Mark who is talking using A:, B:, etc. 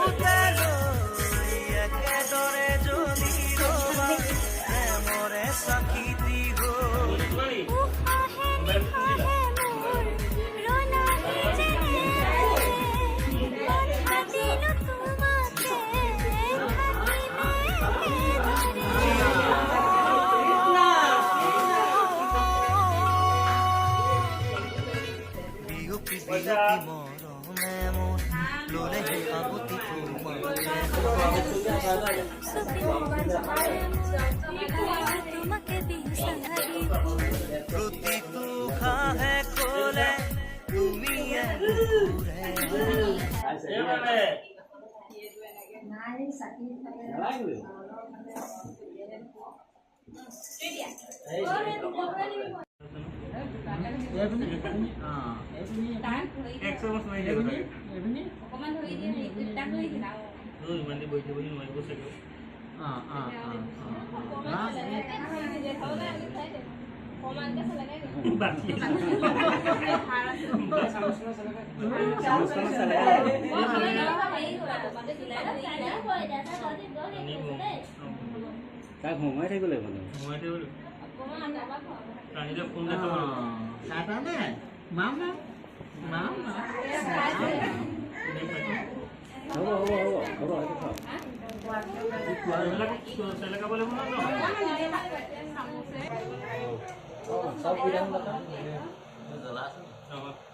A: বহুতে লৈ একেদৰে জ্বলি ৰবা প্ৰেমৰে চাকি দি গ'ল মৰমে মোৰ ল'লেহে আবতি প্ৰতিটো খাহে ক'লে তুমি
B: তাক সোমাই থাকিব লাগিব
A: হ'ব